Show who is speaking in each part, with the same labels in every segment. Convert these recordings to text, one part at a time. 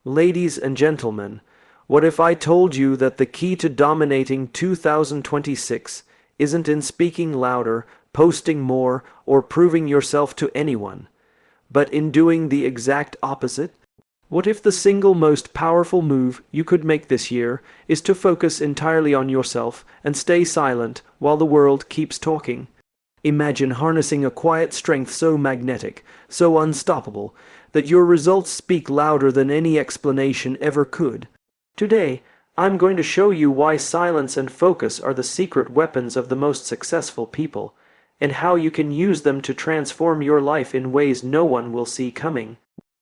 Speaker 1: Ladies and gentlemen, what if I told you that the key to dominating 2026 isn't in speaking louder, posting more, or proving yourself to anyone, but in doing the exact opposite? What if the single most powerful move you could make this year is to focus entirely on yourself and stay silent while the world keeps talking? Imagine harnessing a quiet strength so magnetic, so unstoppable, that your results speak louder than any explanation ever could. Today, I'm going to show you why silence and focus are the secret weapons of the most successful people, and how you can use them to transform your life in ways no one will see coming.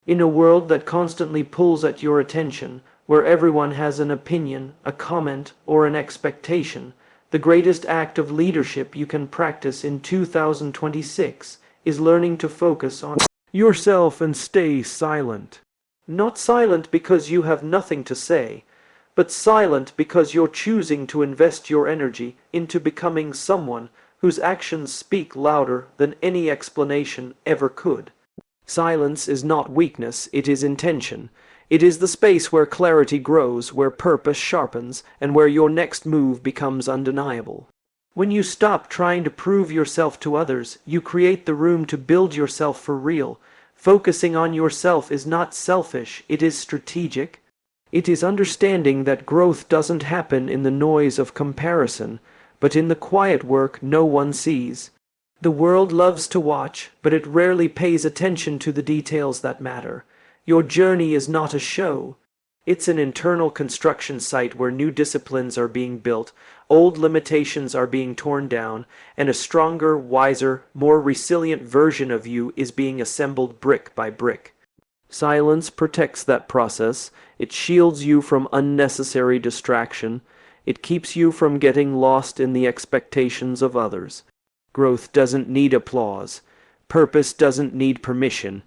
Speaker 1: In a world that constantly pulls at your attention, where everyone has an opinion, a comment, or an expectation, the greatest act of leadership you can practice in 2026 is learning to focus on yourself and stay silent. Not silent because you have nothing to say, but silent because you're choosing to invest your energy into becoming someone whose actions speak louder than any explanation ever could. Silence is not weakness, it is intention. It is the space where clarity grows, where purpose sharpens, and where your next move becomes undeniable. When you stop trying to prove yourself to others, you create the room to build yourself for real. Focusing on yourself is not selfish, it is strategic. It is understanding that growth doesn't happen in the noise of comparison, but in the quiet work no one sees. The world loves to watch, but it rarely pays attention to the details that matter. Your journey is not a show. It's an internal construction site where new disciplines are being built, old limitations are being torn down, and a stronger, wiser, more resilient version of you is being assembled brick by brick. Silence protects that process. It shields you from unnecessary distraction. It keeps you from getting lost in the expectations of others. Growth doesn't need applause. Purpose doesn't need permission.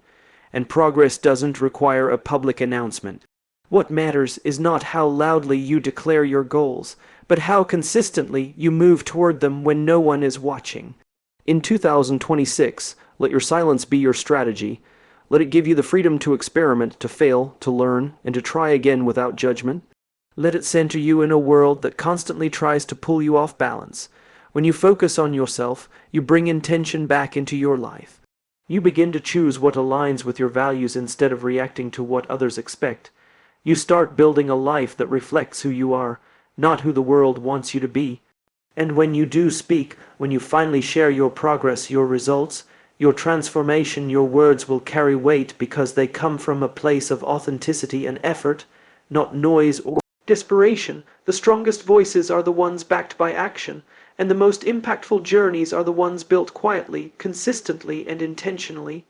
Speaker 1: And progress doesn't require a public announcement. What matters is not how loudly you declare your goals, but how consistently you move toward them when no one is watching. In 2026, let your silence be your strategy. Let it give you the freedom to experiment, to fail, to learn, and to try again without judgment. Let it center you in a world that constantly tries to pull you off balance. When you focus on yourself, you bring intention back into your life. You begin to choose what aligns with your values instead of reacting to what others expect. You start building a life that reflects who you are, not who the world wants you to be. And when you do speak, when you finally share your progress, your results, your transformation, your words will carry weight because they come from a place of authenticity and effort, not noise or desperation. The strongest voices are the ones backed by action, and the most impactful journeys are the ones built quietly, consistently, and intentionally.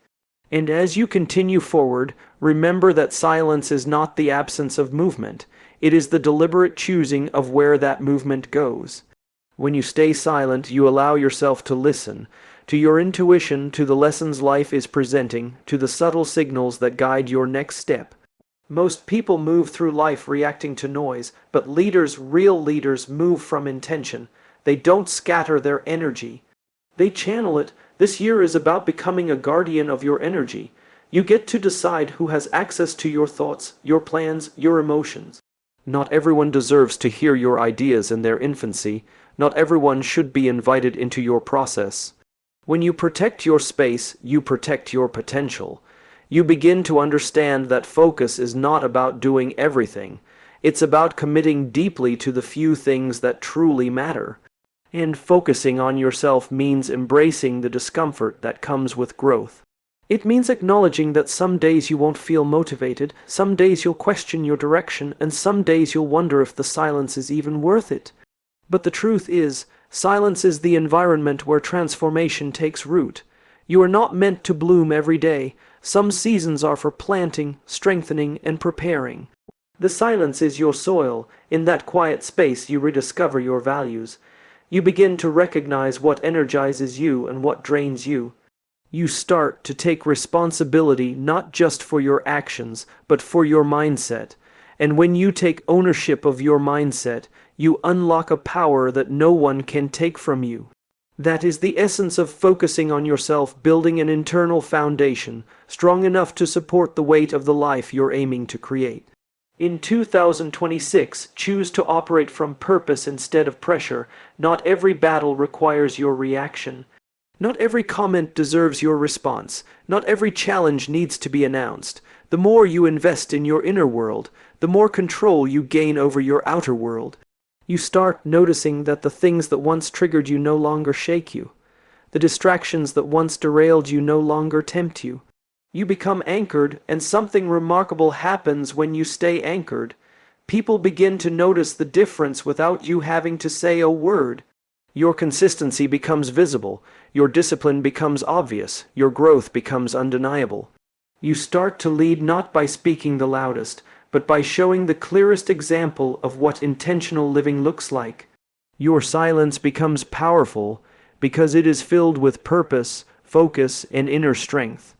Speaker 1: And as you continue forward, remember that silence is not the absence of movement. It is the deliberate choosing of where that movement goes. When you stay silent, you allow yourself to listen, to your intuition, to the lessons life is presenting, to the subtle signals that guide your next step. Most people move through life reacting to noise, but leaders, real leaders, move from intention. They don't scatter their energy. They channel it. This year is about becoming a guardian of your energy. You get to decide who has access to your thoughts, your plans, your emotions. Not everyone deserves to hear your ideas in their infancy. Not everyone should be invited into your process. When you protect your space, you protect your potential. You begin to understand that focus is not about doing everything. It's about committing deeply to the few things that truly matter. And focusing on yourself means embracing the discomfort that comes with growth. It means acknowledging that some days you won't feel motivated, some days you'll question your direction, and some days you'll wonder if the silence is even worth it. But the truth is, silence is the environment where transformation takes root. You are not meant to bloom every day. Some seasons are for planting, strengthening, and preparing. The silence is your soil. In that quiet space you rediscover your values. You begin to recognize what energizes you and what drains you. You start to take responsibility not just for your actions, but for your mindset. And when you take ownership of your mindset, you unlock a power that no one can take from you. That is the essence of focusing on yourself, building an internal foundation, strong enough to support the weight of the life you're aiming to create. In 2026, choose to operate from purpose instead of pressure. Not every battle requires your reaction. Not every comment deserves your response. Not every challenge needs to be announced. The more you invest in your inner world, the more control you gain over your outer world. You start noticing that the things that once triggered you no longer shake you. The distractions that once derailed you no longer tempt you. You become anchored, and something remarkable happens when you stay anchored. People begin to notice the difference without you having to say a word. Your consistency becomes visible, your discipline becomes obvious, your growth becomes undeniable. You start to lead not by speaking the loudest, but by showing the clearest example of what intentional living looks like. Your silence becomes powerful because it is filled with purpose, focus, and inner strength.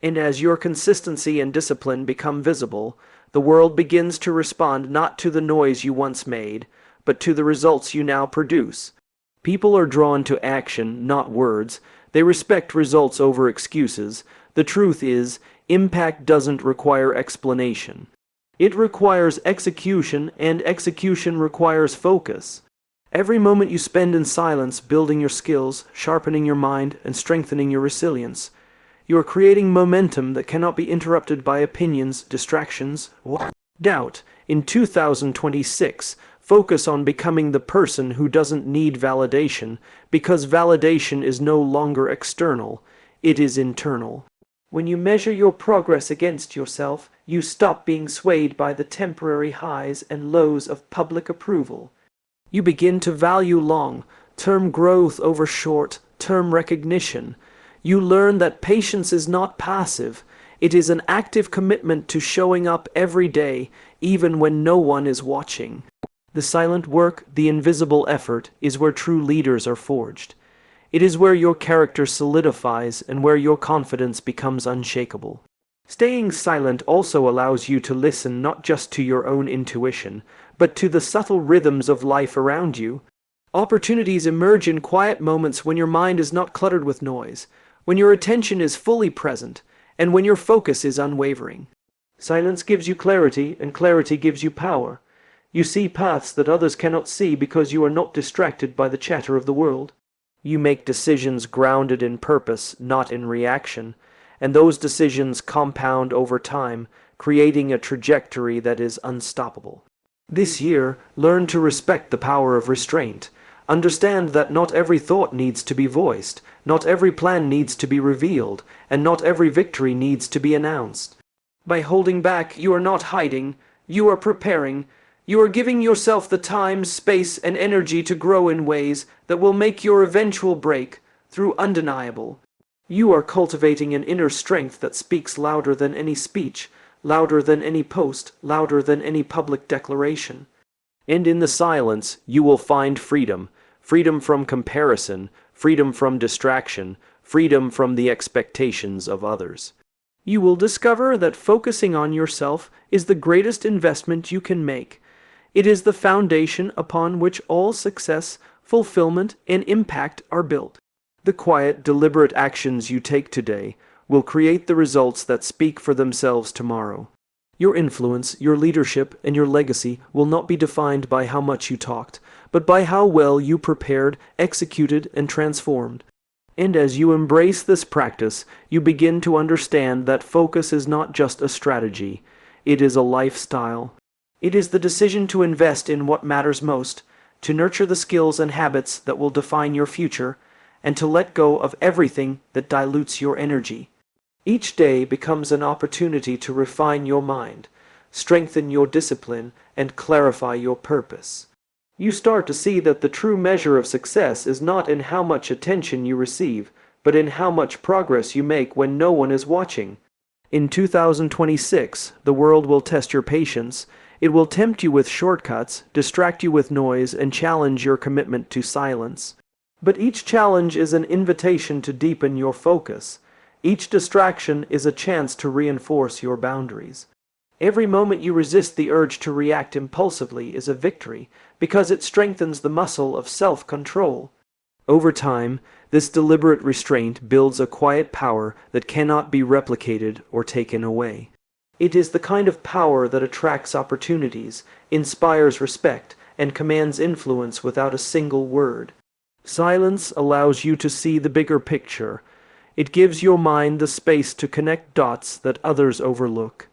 Speaker 1: And as your consistency and discipline become visible, the world begins to respond not to the noise you once made, but to the results you now produce. People are drawn to action, not words. They respect results over excuses. The truth is, impact doesn't require explanation. It requires execution, and execution requires focus. Every moment you spend in silence, building your skills, sharpening your mind, and strengthening your resilience, you are creating momentum that cannot be interrupted by opinions, distractions, or doubt. In 2026, focus on becoming the person who doesn't need validation, because validation is no longer external, it is internal. When you measure your progress against yourself, you stop being swayed by the temporary highs and lows of public approval. You begin to value long-term growth over short-term recognition. You learn that patience is not passive. It is an active commitment to showing up every day, even when no one is watching. The silent work, the invisible effort, is where true leaders are forged. It is where your character solidifies and where your confidence becomes unshakable. Staying silent also allows you to listen not just to your own intuition, but to the subtle rhythms of life around you. Opportunities emerge in quiet moments when your mind is not cluttered with noise, when your attention is fully present, and when your focus is unwavering. Silence gives you clarity, and clarity gives you power. You see paths that others cannot see because you are not distracted by the chatter of the world. You make decisions grounded in purpose, not in reaction, and those decisions compound over time, creating a trajectory that is unstoppable. This year, learn to respect the power of restraint. Understand that not every thought needs to be voiced, not every plan needs to be revealed, and not every victory needs to be announced. By holding back, you are not hiding, you are preparing. You are giving yourself the time, space, and energy to grow in ways that will make your eventual breakthrough undeniable. You are cultivating an inner strength that speaks louder than any speech, louder than any post, louder than any public declaration. And in the silence, you will find freedom. Freedom from comparison, freedom from distraction, freedom from the expectations of others. You will discover that focusing on yourself is the greatest investment you can make. It is the foundation upon which all success, fulfillment, and impact are built. The quiet, deliberate actions you take today will create the results that speak for themselves tomorrow. Your influence, your leadership, and your legacy will not be defined by how much you talked, but by how well you prepared, executed, and transformed. And as you embrace this practice, you begin to understand that focus is not just a strategy, it is a lifestyle. It is the decision to invest in what matters most, to nurture the skills and habits that will define your future, and to let go of everything that dilutes your energy. Each day becomes an opportunity to refine your mind, strengthen your discipline, and clarify your purpose. You start to see that the true measure of success is not in how much attention you receive, but in how much progress you make when no one is watching. In 2026, the world will test your patience. It will tempt you with shortcuts, distract you with noise, and challenge your commitment to silence. But each challenge is an invitation to deepen your focus. Each distraction is a chance to reinforce your boundaries. Every moment you resist the urge to react impulsively is a victory, because it strengthens the muscle of self-control. Over time, this deliberate restraint builds a quiet power that cannot be replicated or taken away. It is the kind of power that attracts opportunities, inspires respect, and commands influence without a single word. Silence allows you to see the bigger picture. It gives your mind the space to connect dots that others overlook.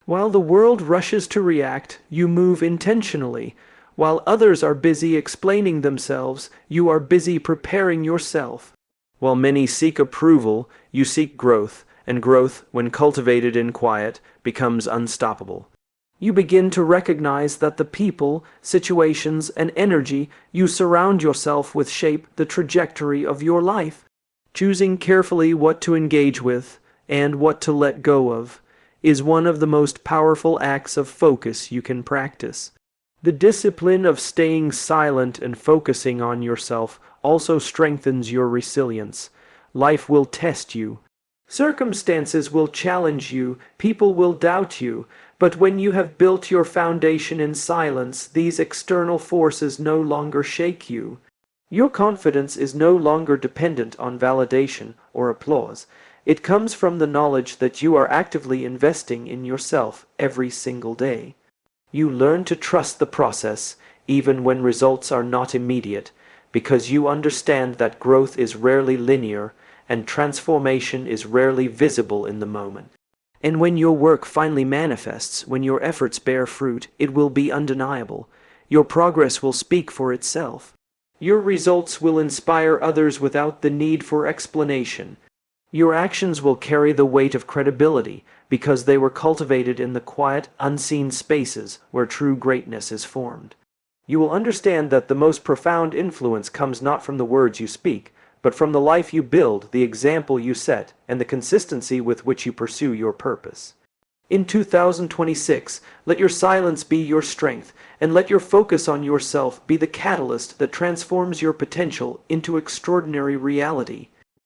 Speaker 1: While the world rushes to react, you move intentionally. While others are busy explaining themselves, you are busy preparing yourself. While many seek approval, you seek growth, and growth, when cultivated in quiet, becomes unstoppable. You begin to recognize that the people, situations, and energy you surround yourself with shape the trajectory of your life. Choosing carefully what to engage with and what to let go of is one of the most powerful acts of focus you can practice. The discipline of staying silent and focusing on yourself also strengthens your resilience. Life will test you. Circumstances will challenge you, people will doubt you, but when you have built your foundation in silence, these external forces no longer shake you. Your confidence is no longer dependent on validation or applause. It comes from the knowledge that you are actively investing in yourself every single day. You learn to trust the process, even when results are not immediate, because you understand that growth is rarely linear and transformation is rarely visible in the moment. And when your work finally manifests, when your efforts bear fruit, it will be undeniable. Your progress will speak for itself. Your results will inspire others without the need for explanation. Your actions will carry the weight of credibility because they were cultivated in the quiet, unseen spaces where true greatness is formed. You will understand that the most profound influence comes not from the words you speak, but from the life you build, the example you set, and the consistency with which you pursue your purpose. In 2026, let your silence be your strength, and let your focus on yourself be the catalyst that transforms your potential into extraordinary reality.